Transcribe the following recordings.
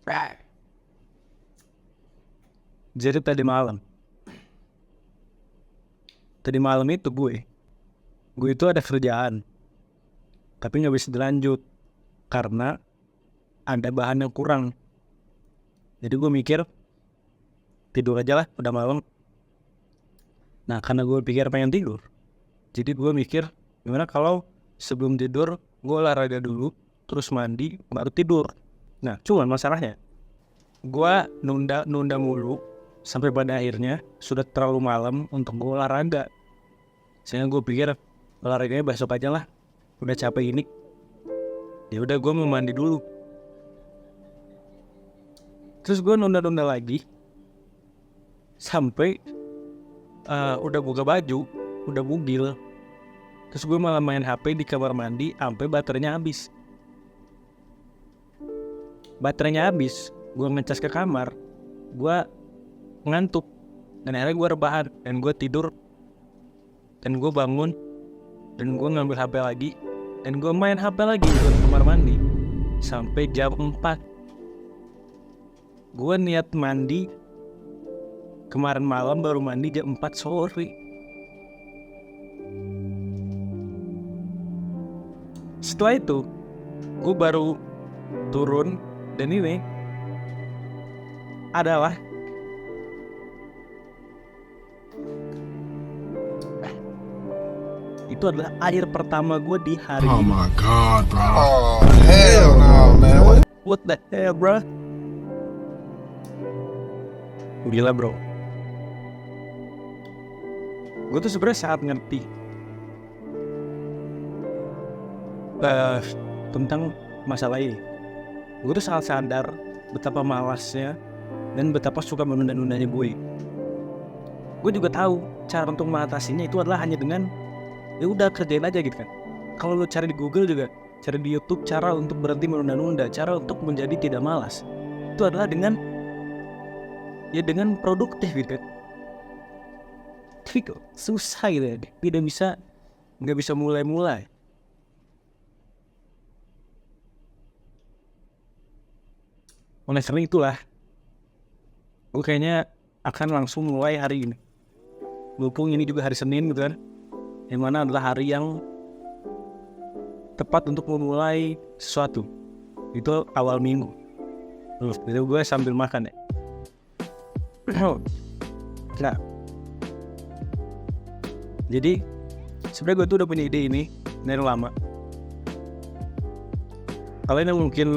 Ah, Jadi tadi malam itu gue itu ada kerjaan, tapi nggak bisa dilanjut karena ada bahan yang kurang. Jadi gue mikir tidur aja lah, udah malam. Nah karena gue pikir pengen tidur, jadi gue mikir gimana kalau sebelum tidur gue olahraga dulu, terus mandi, baru tidur. Nah cuman masalahnya gue nunda mulu sampai pada akhirnya sudah terlalu malam untuk gue olahraga. Sehingga gue pikir olahraganya besok aja lah, udah capek ini. Ya udah gue mau mandi dulu. Terus gue nunda lagi sampai udah buka baju, udah bugil. Terus gue malah main HP di kamar mandi sampai baterainya habis. Gue ngecas ke kamar, gue ngantuk. Dan akhirnya gue rebahan dan gue tidur. Dan gue bangun dan gue ngambil HP lagi dan gue main HP lagi di kamar mandi sampai jam 4. Gue niat mandi kemarin malam, baru mandi jam 4 sore. Setelah itu gue baru turun dan ini adalah air pertama gue di hari Oh ini. my god, bro. Oh, hell no, man. What the hell, bro? Gila, bro. Gue tuh sebenarnya sangat ngerti tentang masalah ini. Gue tuh sangat sadar betapa malasnya dan betapa suka menunda-nundanya gue. Gue juga tahu cara untuk mengatasinya itu adalah hanya dengan ya udah kerjain aja gitu kan. Kalau lo cari di Google juga, cari di YouTube cara untuk berhenti menunda-nunda, cara untuk menjadi tidak malas, itu adalah dengan produktif gitu kan. Tapi kok susah gitu ya, nggak bisa mulai. Oleh karena itulah gue kayaknya akan langsung mulai hari ini. Mumpung ini juga hari Senin gitu kan, yang mana adalah hari yang tepat untuk memulai sesuatu. Itu awal minggu. Jadi gue sambil makan ya. Nah, jadi sebenarnya gue tuh udah punya ide ini dari lama. Kalian yang mungkin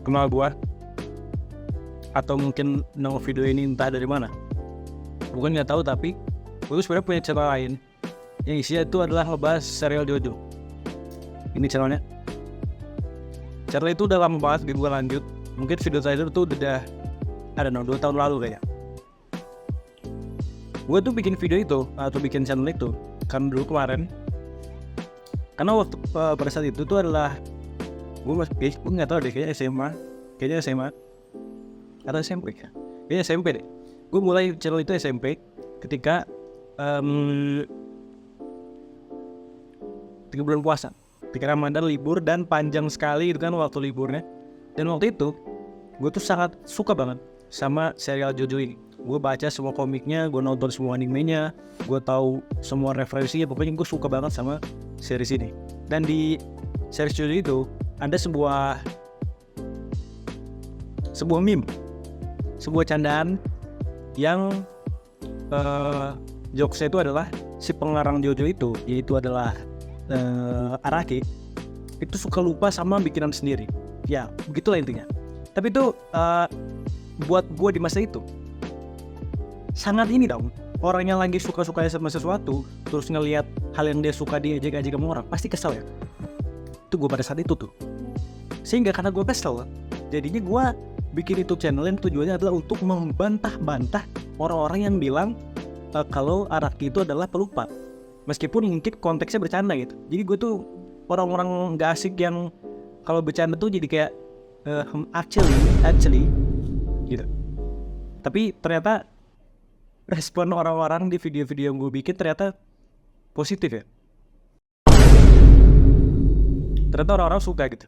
kenal gue atau mungkin nongol video ini entah dari mana, bukan nggak tahu, tapi gue tuh sebenarnya punya channel lain yang isinya itu adalah ngebahas serial JoJo. Ini channel itu udah lama banget gue lanjut. Mungkin video terakhir tuh udah ada 2 tahun lalu kayaknya. Gue tuh bikin video itu atau bikin channel itu kan dulu kemarin, karena waktu pada saat itu tuh adalah gue nggak tahu deh, kayaknya SMA atau SMP ya, kayaknya SMP deh. Gue mulai channel itu SMP ketika 3 bulan puasa, ketika Ramadan libur dan panjang sekali itu kan waktu liburnya. Dan waktu itu gue tuh sangat suka banget sama serial JoJo ini. Gue baca semua komiknya, gue nonton semua animenya, gue tahu semua referensinya. Pokoknya gue suka banget sama series ini. Dan di series JoJo itu ada sebuah meme, sebuah candaan yang jokesnya itu adalah si pengarang JoJo itu, yaitu adalah Araki, itu suka lupa sama bikinan sendiri. Ya begitulah intinya. Tapi itu buat gue di masa itu sangat ini dong. Orang yang lagi suka-sukanya sama sesuatu terus ngelihat hal yang dia suka diejek-ejek sama orang, pasti kesel ya. Itu gue pada saat itu tuh. Sehingga karena gue kesel, jadinya gue bikin YouTube channel yang tujuannya adalah untuk membantah-bantah orang-orang yang bilang kalau Araki itu adalah pelupa. Meskipun mungkin konteksnya bercanda gitu. Jadi gue tuh orang-orang gak asik yang kalau bercanda tuh jadi kayak actually gitu. Tapi ternyata respon orang-orang di video-video yang gue bikin ternyata positif ya. Ternyata orang-orang suka gitu.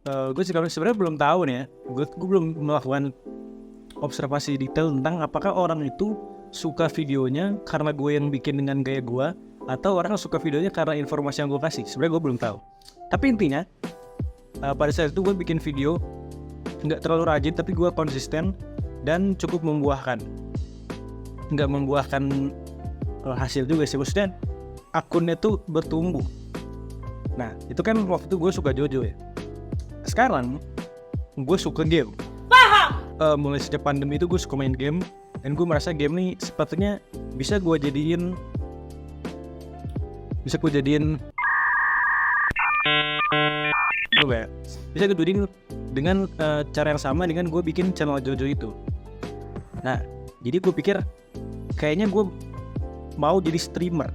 gue sebenarnya belum tahu nih ya. Gue belum melakukan observasi detail tentang apakah orang itu suka videonya karena gue yang bikin dengan gaya gue, atau orang suka videonya karena informasi yang gue kasih. Sebenarnya gue belum tahu. Tapi intinya pada saat itu gue bikin video nggak terlalu rajin, tapi gue konsisten dan cukup membuahkan. Nggak membuahkan hasil juga sih, maksudnya akunnya tuh bertumbuh. Nah itu kan waktu itu gue suka Jojo ya. Sekarang gue suka game. Mulai sejak pandemi itu gue suka main game, dan gue merasa game nih sepatutnya bisa gue jadiin dengan cara yang sama dengan gue bikin channel Jojo itu. Nah jadi gue pikir kayaknya gue mau jadi streamer.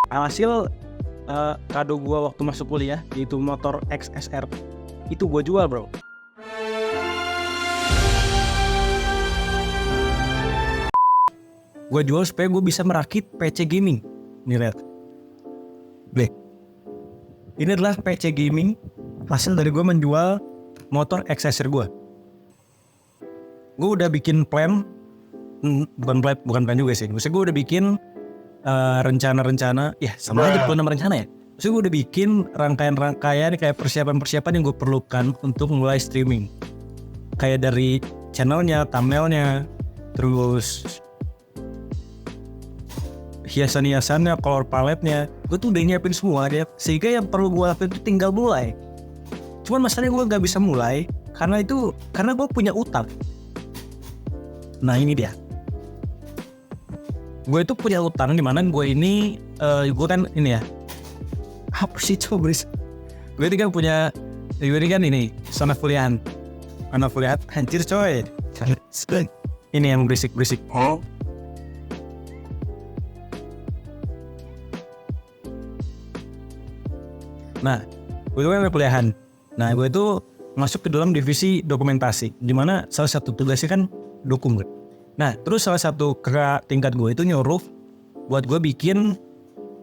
Alhasil kado gue waktu masuk kuliah, yaitu motor XSR, itu gue jual bro. Gue jual supaya gue bisa merakit PC gaming. Nih lihat, ini adalah PC gaming hasil dari gue menjual motor XSR gue. Gue udah bikin plan, bukan plan juga sih. Maksudnya gue udah bikin rencana-rencana, ya sama aja plan sama rencana ya. Maksudnya gue udah bikin rangkaian-rangkaian kayak persiapan-persiapan yang gue perlukan untuk mulai streaming. Kayak dari channelnya, thumbnailnya, terus hiasan-hiasannya, color palette-nya, gue tuh udah nyiapin semua ya. Sehingga yang perlu gue lakuin itu tinggal mulai. Cuman masalahnya gue gak bisa mulai karena gue punya utang. Nah ini dia. Gue itu punya utang di mana gue ini, gue kan ini ya. Apa sih coba beris? Gue ini kan punya, gue ini kan ini, anak kuliahan. Anjir coy. Ini yang berisik-berisik. Nah, gue itu kan anak kuliahan. Nah, gue itu masuk ke dalam divisi dokumentasi, di mana salah satu tugasnya kan dokum. Nah, terus salah satu kakak tingkat gue itu nyuruh buat gue bikin,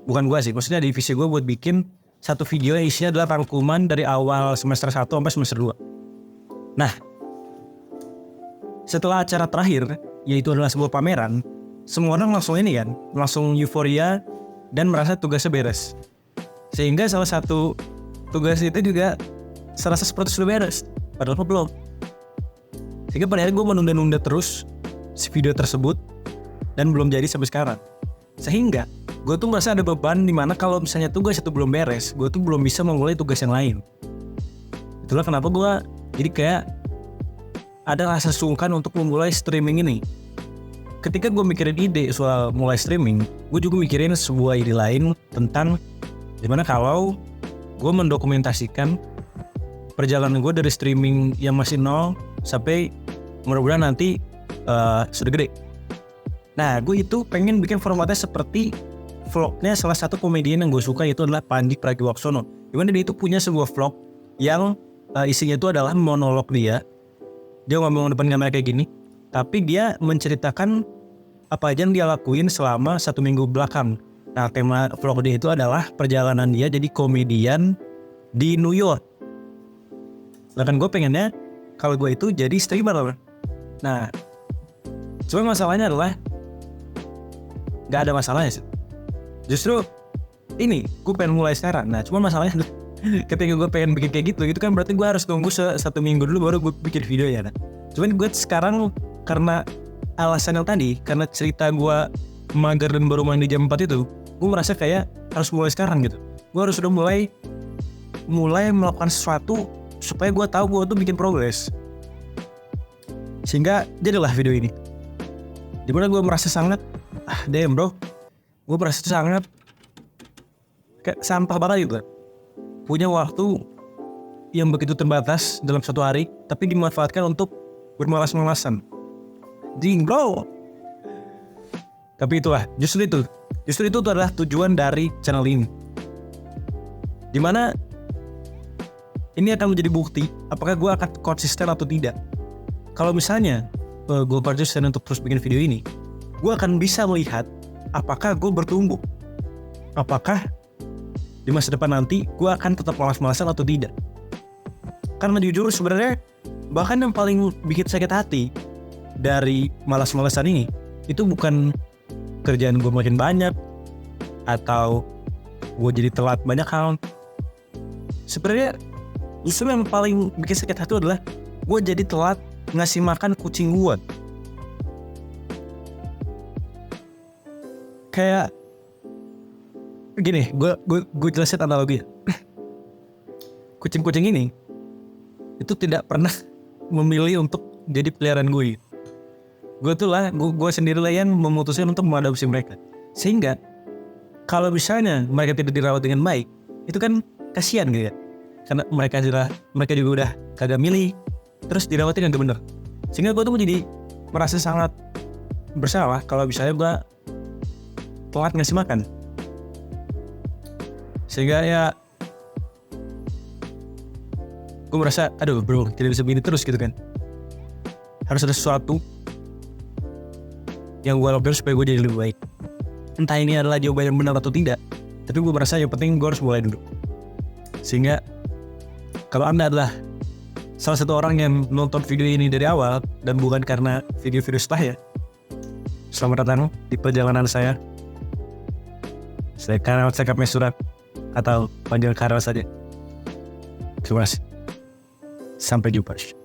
bukan gue sih, maksudnya divisi gue buat bikin satu video yang isinya adalah rangkuman dari awal semester 1 sampai semester 2. Nah, setelah acara terakhir, yaitu adalah sebuah pameran, semua orang langsung ini kan, langsung euforia dan merasa tugasnya beres. Sehingga salah satu tugas itu juga serasa seperti sudah beres, padahal belum. Sehingga pada akhirnya gue menunda-nunda terus si video tersebut dan belum jadi sampai sekarang. Sehingga gue tuh merasa ada beban dimana kalau misalnya tugas itu belum beres, gue tuh belum bisa memulai tugas yang lain. Itulah kenapa gue jadi kayak ada rasa sungkan untuk memulai streaming ini. Ketika gue mikirin ide soal mulai streaming, gue juga mikirin sebuah ide lain tentang dimana kalau gue mendokumentasikan perjalanan gue dari streaming yang masih nol sampai mudah-mudahan nanti sudah gede. Nah, gue itu pengen bikin formatnya seperti vlognya salah satu komedian yang gue suka, yaitu adalah Pandji Pragiwaksono. Dimana dia itu punya sebuah vlog yang isinya itu adalah monolog dia. Dia ngomong depan kamera kayak gini, tapi dia menceritakan apa aja yang dia lakuin selama 1 minggu belakang. Nah, tema vlog dia itu adalah perjalanan dia jadi komedian di New York. Bahkan gue pengennya kalau gue itu jadi streamer. Nah, cuma masalahnya adalah gak ada masalahnya sih. Justru ini gue pengen mulai sekarang. Nah, cuma masalahnya adalah ketika gue pengen bikin kayak gitu, itu kan berarti gue harus tunggu 1 minggu dulu baru gue bikin video ya. Nah, cuman gue sekarang karena alasan yang tadi, karena cerita gue mager dan baru main di jam 4 itu, gue merasa kayak harus mulai sekarang gitu. Gue harus udah mulai melakukan sesuatu supaya gue tahu gue tuh bikin progres. Sehingga jadilah video ini. Dimana gue merasa sangat damn bro, gue merasa sangat kayak sampah banget gitu. Punya waktu yang begitu terbatas dalam 1 hari, tapi dimanfaatkan untuk bermalas-malasan. Ding bro. Tapi itulah, justru itu adalah tujuan dari channel ini. Dimana ini akan menjadi bukti apakah gue akan konsisten atau tidak. Kalau misalnya gue konsisten untuk terus bikin video ini, gue akan bisa melihat apakah gue bertumbuh, apakah di masa depan nanti gue akan tetap malas-malasan atau tidak. Karena jujur sebenarnya bahkan yang paling bikin sakit hati dari malas-malasan ini itu bukan kerjaan gue makin banyak atau gue jadi telat banyak hal. Sebenarnya justru yang paling bikin sakit hati adalah gue jadi telat ngasih makan kucing gue. Kayak gini, gue jelasin analogi. Kucing-kucing ini itu tidak pernah memilih untuk jadi peliharaan gue. Gue sendiri lah yang memutuskan untuk mengadopsi mereka. Sehingga kalau misalnya mereka tidak dirawat dengan baik, itu kan kasihan gitu ya. Karena mereka juga udah kagak milih, terus dirawatnya kagak bener. Sehingga gue tuh jadi merasa sangat bersalah kalau misalnya gue telat ngasih makan. Sehingga ya gue merasa, aduh bro, tidak bisa begini terus gitu kan. Harus ada sesuatu yang gue lakukan supaya gue jadi lebih baik. Entah ini adalah jawaban yang benar atau tidak, tapi gue merasa yang penting gue harus mulai dulu. Sehingga kalau Anda adalah salah satu orang yang nonton video ini dari awal dan bukan karena video-video setelahnya, selamat datang di perjalanan saya. Saya Karel Cekapnya Surat atau panggil Karel saja. Terima kasih. Sampai jumpa.